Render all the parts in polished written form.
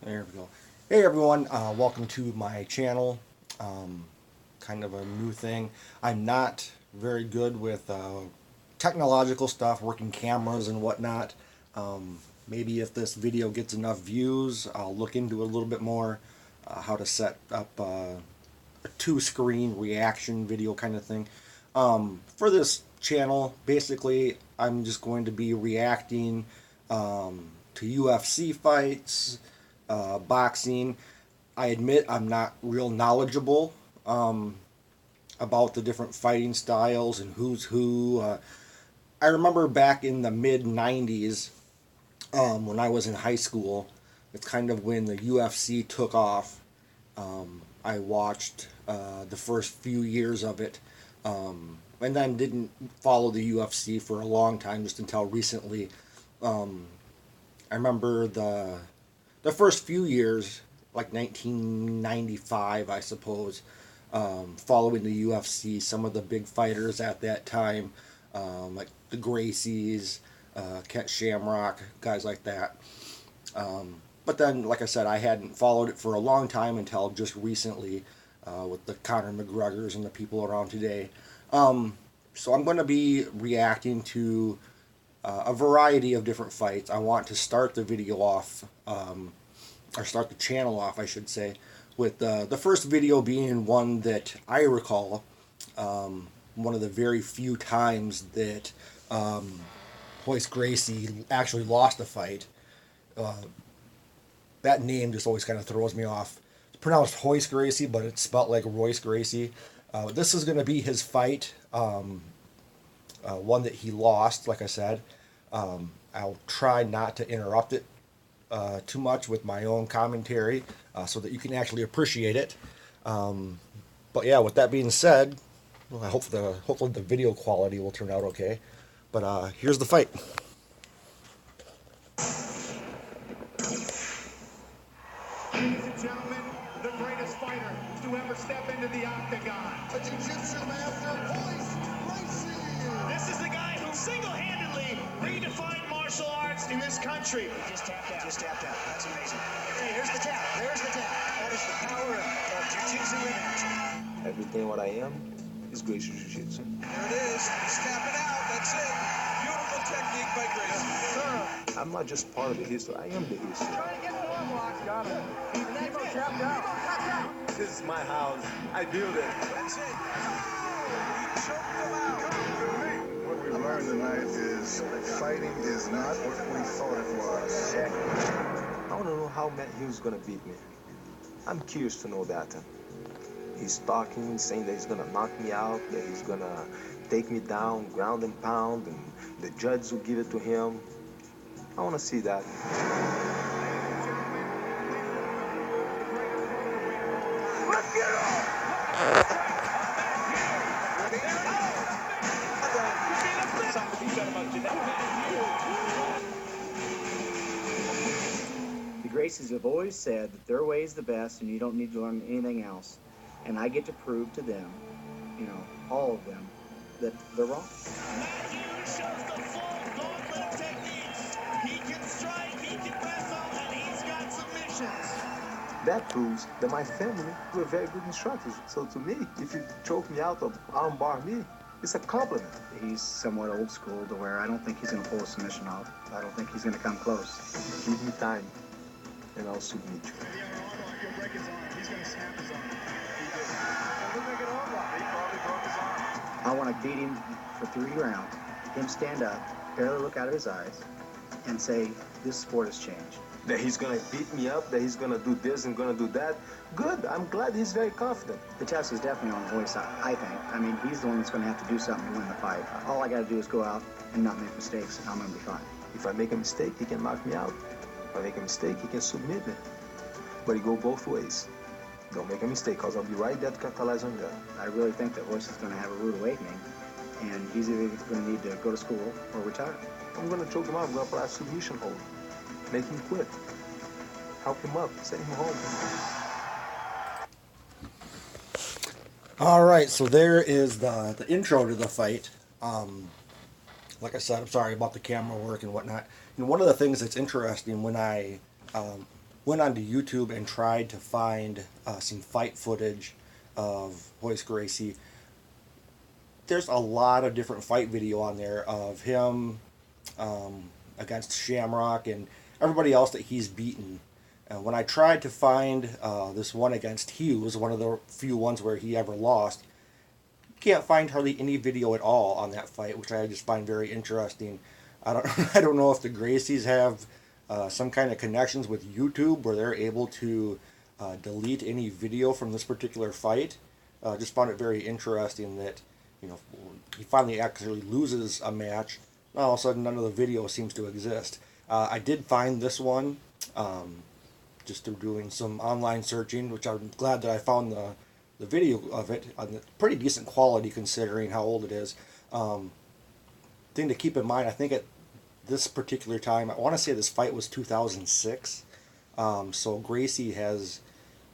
There we go. Hey everyone, welcome to my channel. Kind of a new thing. I'm not very good with technological stuff, working cameras and whatnot. Maybe if this video gets enough views, I'll look into it a little bit more, how to set up a two-screen reaction video kind of thing. For this channel, basically, I'm just going to be reacting to UFC fights, boxing. I admit I'm not real knowledgeable about the different fighting styles and who's who. I remember back in the mid 90s when I was in high school, it's kind of when the UFC took off. I watched the first few years of it, and then didn't follow the UFC for a long time, just until recently. I remember the first few years, like 1995, I suppose, following the UFC, some of the big fighters at that time, like the Gracies, Ket Shamrock, guys like that. But then, like I said, I hadn't followed it for a long time until just recently, with the Conor McGregors and the people around today. So I'm going to be reacting to a variety of different fights. I want to start the video off, or start the channel off, I should say, with the first video being one that I recall, one of the very few times that Royce Gracie actually lost a fight. That name just always kind of throws me off. It's pronounced Royce Gracie, but it's spelled like Royce Gracie. This is going to be his fight, one that he lost, like I said. I'll try not to interrupt it too much with my own commentary, so that you can actually appreciate it. But yeah, with that being said, well, hopefully the video quality will turn out okay. But here's the fight. Ladies and gentlemen, the greatest fighter to ever step into the octagon. A jiu-jitsu master, Royce Gracie. This is the guy who single-handedly redefined martial arts in this country. Just tapped out. Just tapped out. That's amazing. Hey, there's the tap. There's the tap. That is the power of jiu-jitsu in action. Everything what I am is Gracie Jiu-Jitsu. There it is. He's tapping out. That's it. Beautiful technique by Gracie. I'm not just part of the history, I am the history. Try to get the arm locks. Got him. Debo tapped out. This is my house. I built it. That's it. He choked him out. What we learned tonight is fighting is not what we thought it was. I want to know how Matt Hughes is going to beat me. I'm curious to know that. He's talking, saying that he's going to knock me out, that he's going to take me down, ground and pound, and the judge will give it to him. I want to see that. Let's get on! The Gracies have always said that their way is the best and you don't need to learn anything else. And I get to prove to them, all of them, that they're wrong. Hughes shows the full gauntlet of techniques. He can strike, he can wrestle, and he's got submissions. That proves that my family were very good instructors. So to me, if you choke me out or armbar me, it's a compliment. He's somewhat old school to where I don't think he's going to pull a submission off. I don't think he's going to come close. Give me time, and I'll submit you. He'll break his arm. He's going to snap his arm. He'll make an arm lock. He probably broke his arm. I want to beat him for 3 rounds, him stand up, barely look out of his eyes, and say, this sport has changed. That he's gonna beat me up, that he's gonna do this and gonna do that. Good, I'm glad he's very confident. The test is definitely on Royce, I think. I mean, he's the one that's going to have to do something to win the fight. All I got to do is go out and not make mistakes, and I'm going to be fine. If I make a mistake, he can knock me out. If I make a mistake, he can submit me. But it go both ways. Don't make a mistake, because I'll be right there to capitalize on that. I really think that Royce is going to have a rude awakening, and he's either going to need to go to school or retire. I'm gonna choke him out, I'm gonna apply a submission hold. Make him quit. Help him up, send him home. All right, so there is the intro to the fight. Like I said, I'm sorry about the camera work and whatnot. One of the things that's interesting when I went onto YouTube and tried to find some fight footage of Royce Gracie. There's a lot of different fight video on there of him against Shamrock and everybody else that he's beaten. When I tried to find this one against Hughes, one of the few ones where he ever lost, can't find hardly any video at all on that fight, which I just find very interesting. I don't know if the Gracies have some kind of connections with YouTube where they're able to delete any video from this particular fight. Just found it very interesting that, you know, he finally actually loses a match. All of a sudden, none of the video seems to exist. I did find this one just through doing some online searching, which I'm glad that I found the video of it on pretty decent quality considering how old it is. Thing to keep in mind, I think at this particular time, I want to say this fight was 2006. So Gracie has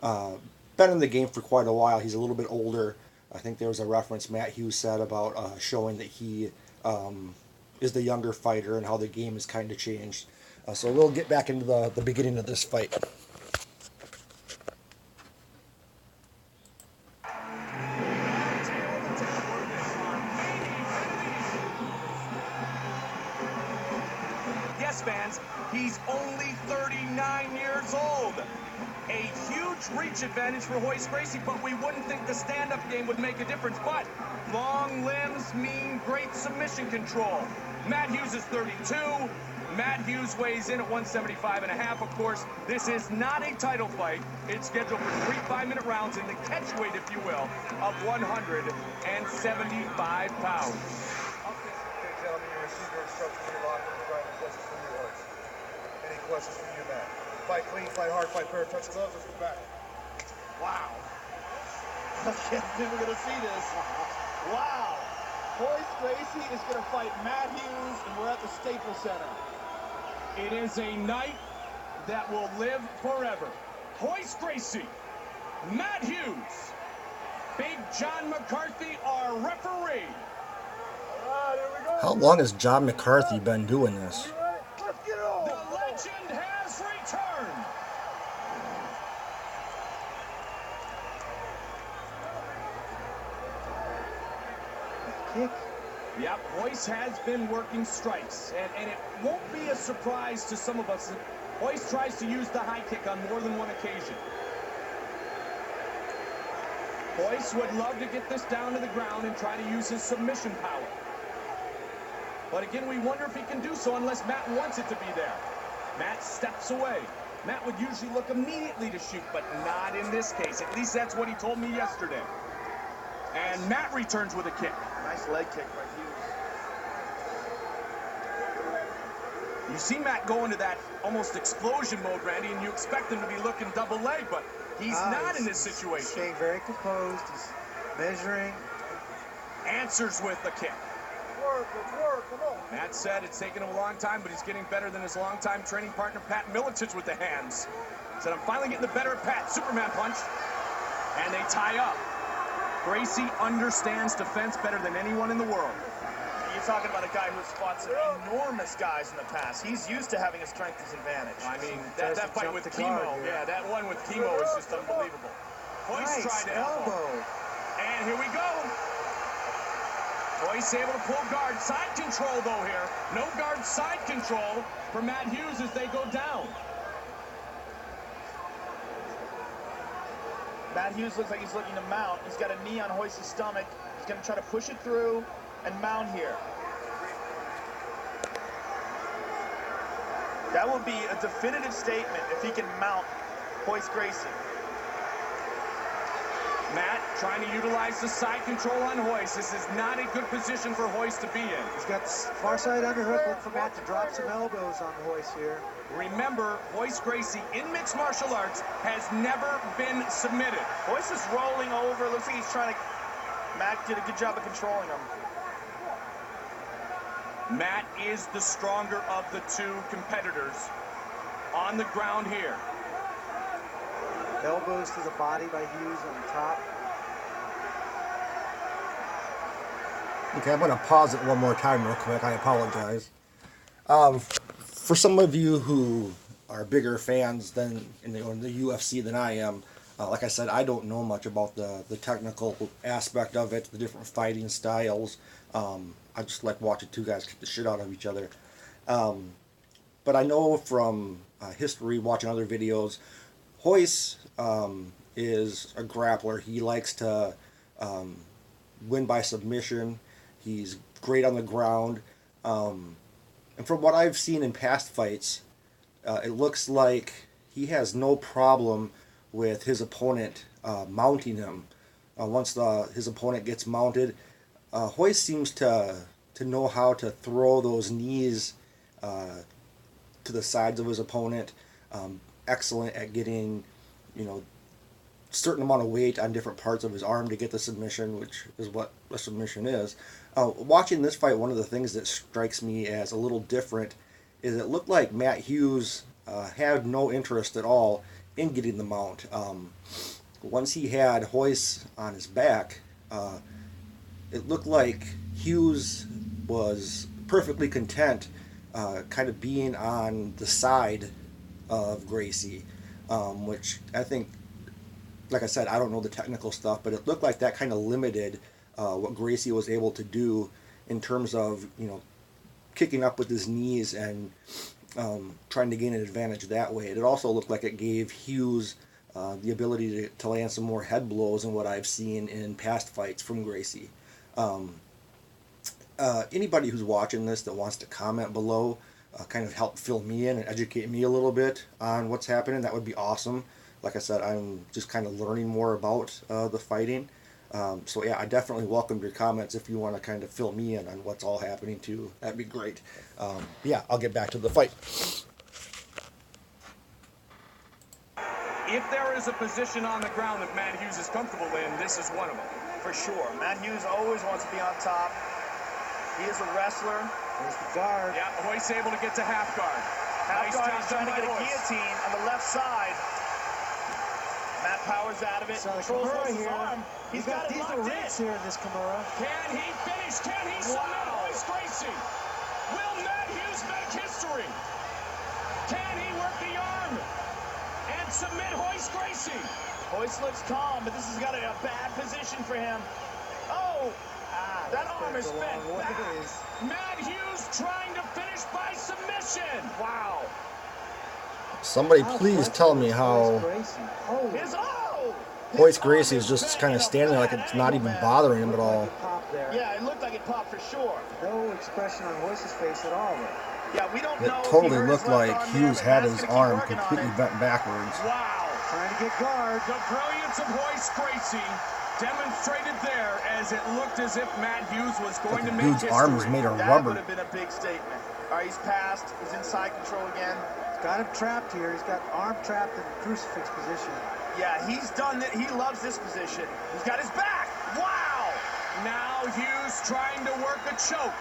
been in the game for quite a while. He's a little bit older. I think there was a reference Matt Hughes said about showing that he is the younger fighter and how the game has kind of changed. So we'll get back into the beginning of this fight. Yes, fans, he's only 39 years old. A huge reach advantage for Royce Gracie, but we wouldn't think the stand-up game would make a difference. But long limbs mean great submission control. Matt Hughes is 32. Matt Hughes weighs in at 175.5. Of course, this is not a title fight. It's scheduled for 3 5-minute rounds in the catch weight, if you will, of 175 pounds. Okay, gentlemen, your receiver instructions for your locker room. Any questions from you, Royce? Any questions from you, Matt? Fight clean, fight hard, fight fair, touch gloves, let's go back. Wow. Okay, we're going to see this. Wow. Royce Gracie is going to fight Matt Hughes, and we're at the Staples Center. It is a night that will live forever. Royce Gracie, Matt Hughes, Big John McCarthy, our referee. All right, here we go. How long has John McCarthy been doing this? All right, let's get it on. The legend has returned. Kick. Yep, Royce has been working strikes, and it won't be a surprise to some of us that Royce tries to use the high kick on more than one occasion. Royce would love to get this down to the ground and try to use his submission power. But again, we wonder if he can do so unless Matt wants it to be there. Matt steps away. Matt would usually look immediately to shoot, but not in this case. At least that's what he told me yesterday. And Matt returns with a kick. Nice leg kick by Hughes. You see Matt go into that almost explosion mode, Randy, and you expect him to be looking double leg, but he's not in this situation. Staying very composed. He's measuring. Answers with the kick. Work, let's work, come on. Matt said it's taken him a long time, but he's getting better than his longtime training partner, Pat Miletich, with the hands. Said, I'm finally getting the better of Pat. Superman punch. And they tie up. Gracie understands defense better than anyone in the world. You're talking about a guy who's fought some enormous guys in the past. He's used to having a strength disadvantage. I mean, that fight with Chemo, yeah, that one with Chemo is just unbelievable. Royce tried to elbow. And here we go. Royce able to pull guard. Side control, though, here. No guard side control for Matt Hughes as they go down. Matt Hughes looks like he's looking to mount. He's got a knee on Royce's stomach. He's going to try to push it through and mount here. That would be a definitive statement if he can mount Royce Gracie. Matt trying to utilize the side control on Royce. This is not a good position for Royce to be in. He's got the far side underhook. Look for Matt to drop some elbows on Royce here. Remember, Royce Gracie in mixed martial arts has never been submitted. Royce is rolling over. Looks like he's trying to... Matt did a good job of controlling him. Matt is the stronger of the two competitors on the ground here. Elbows to the body by Hughes on the top. Okay, I'm going to pause it one more time real quick. I apologize. For some of you who are bigger fans than in the UFC than I am. Like I said, I don't know much about the technical aspect of it, the different fighting styles. I just like watching two guys kick the shit out of each other. But I know from history, watching other videos, Royce is a grappler. He likes to win by submission. He's great on the ground. And from what I've seen in past fights, it looks like he has no problem with his opponent mounting him. Once his opponent gets mounted, Royce seems to know how to throw those knees to the sides of his opponent. Excellent at getting, certain amount of weight on different parts of his arm to get the submission, which is what a submission is. Watching this fight, one of the things that strikes me as a little different is it looked like Matt Hughes had no interest at all in getting the mount. Once he had Royce on his back, it looked like Hughes was perfectly content kind of being on the side of Gracie, which I think, like I said, I don't know the technical stuff, but it looked like that kind of limited what Gracie was able to do in terms of, kicking up with his knees and trying to gain an advantage that way. It also looked like it gave Hughes the ability to land some more head blows than what I've seen in past fights from Gracie. Anybody who's watching this that wants to comment below, kind of help fill me in and educate me a little bit on what's happening, that would be awesome. Like I said, I'm just kind of learning more about the fighting. So yeah, I definitely welcome your comments if you want to kind of fill me in on what's all happening too. That'd be great. Yeah, I'll get back to the fight. If there is a position on the ground that Matt Hughes is comfortable in, this is one of them. For sure. Matt Hughes always wants to be on top. He is a wrestler. There's the guard. Yeah, Royce able to get to half guard. Half Nice guard, job he's trying to by get a Royce. guillotine on the left side. Matt powers out of it. So Controls Kimura Royce's here. arm. He's got it these locked are in. rings here in this Kimura. Can he finish? Can he submit Royce Gracie? Will Matt Hughes make history? Can he work the arm and submit Royce Gracie? Royce looks calm, but this has got a bad position for him. Oh! That arm is bent back. Matt Hughes trying to finish by submission. Wow. Somebody please tell me how Royce Gracie is just kind of standing there like it's not even bothering him at all. Yeah, it looked like it popped for sure. No expression on Royce's face at all. Yeah, we don't It know. totally looked like Hughes had his arm completely bent backwards. Wow. Trying to get guard. The brilliance of Royce Gracie demonstrated there as it looked as if Matt Hughes was going to make Dude's history. arm was made of That rubber. would have been a big statement. All right, he's passed. He's inside control again. He's got him trapped here. He's got arm trapped in the crucifix position. Yeah, he's done that. He loves this position. He's got his back. Wow! Now Hughes trying to work a choke.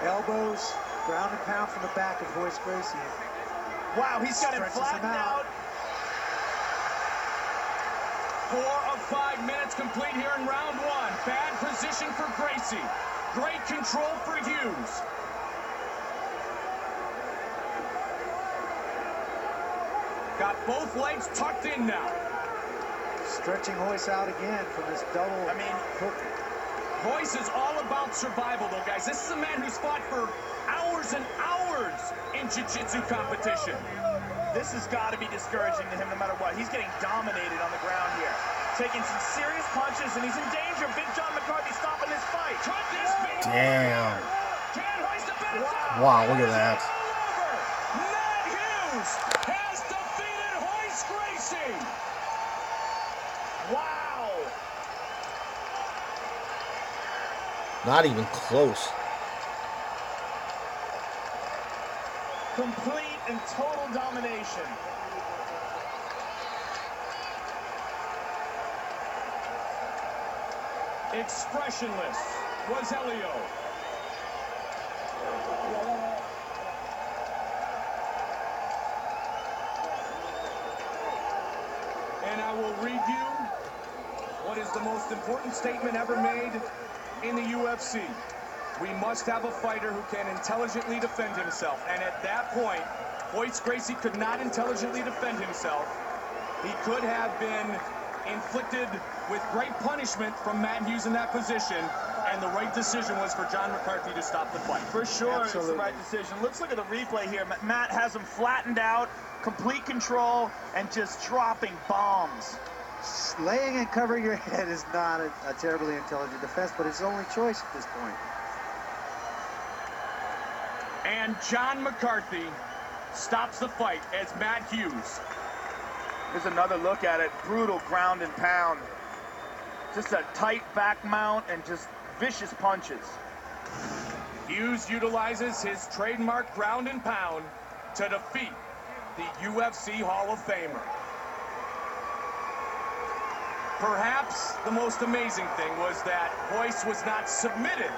Elbows, ground and pound from the back of Royce Gracie. Wow, he's got him Stretches flattened him out. out. 4 of 5 minutes complete here in round 1. Bad position for Gracie. Great control for Hughes. Got both legs tucked in now. Stretching Royce out again from this double hook. Royce is all about survival, though, guys. This is a man who's fought for hours and hours in jiu-jitsu competition. This has got to be discouraging to him no matter what. He's getting dominated on the ground here. Taking some serious punches, and he's in danger. Big John McCarthy stopping this fight. Could this be? Damn. Can Royce defend himself? Wow, look at that. Matt Hughes has defeated Royce Gracie. Wow. Not even close. Complete and total domination. Expressionless was Elio. And I will read you what is the most important statement ever made in the UFC. We must have a fighter who can intelligently defend himself. And at that point, Royce Gracie could not intelligently defend himself. He could have been inflicted with great punishment from Matt Hughes in that position, and the right decision was for John McCarthy to stop the fight. For sure, It's the right decision. Let's look at the replay here. Matt has him flattened out, complete control, and just dropping bombs. Laying and covering your head is not a terribly intelligent defense, but it's the only choice at this point. And John McCarthy stops the fight as Matt Hughes. Here's another look at it. Brutal ground and pound. Just a tight back mount and just vicious punches. Hughes utilizes his trademark ground and pound to defeat the UFC Hall of Famer. Perhaps the most amazing thing was that Royce was not submitted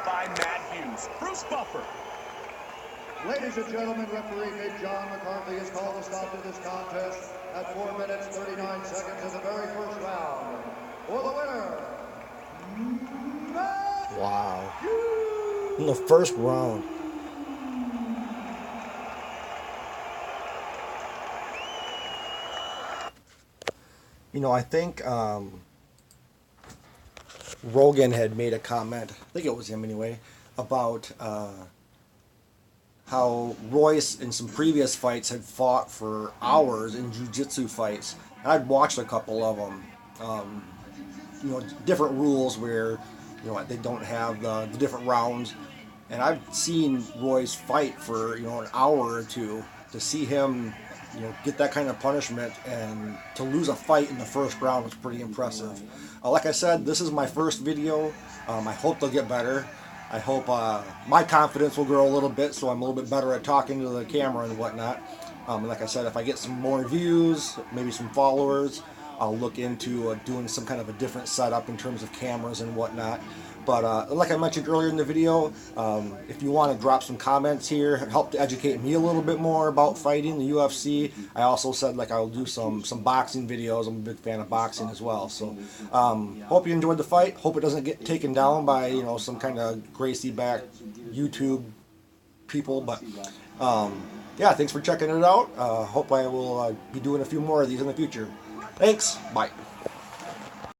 by Matt Hughes. Bruce Buffer. Ladies and gentlemen, referee Big John McCarthy has called a stop to this contest at 4 minutes 39 seconds in the very first round. For the winner, Wow. In the first round. You know, I think Rogan had made a comment, I think it was him anyway, about how Royce in some previous fights had fought for hours in jiu-jitsu fights. And I'd watched a couple of them. You know, different rules where, you know, they don't have the different rounds. And I've seen Royce fight for, you know, an hour or two. To see him, you know, get that kind of punishment and to lose a fight in the first round was pretty impressive. Like I said, this is my first video. I hope they'll get better. I hope my confidence will grow a little bit, so I'm a little bit better at talking to the camera and whatnot. And like I said, if I get some more views, maybe some followers, I'll look into doing some kind of a different setup in terms of cameras and whatnot. But like I mentioned earlier in the video, if you want to drop some comments here, help to educate me a little bit more about fighting the UFC. I also said like I'll do some boxing videos. I'm a big fan of boxing as well. So hope you enjoyed the fight. Hope it doesn't get taken down by, you know, some kind of Gracie-backed YouTube people. But yeah, thanks for checking it out. Hope I will be doing a few more of these in the future. Thanks. Bye.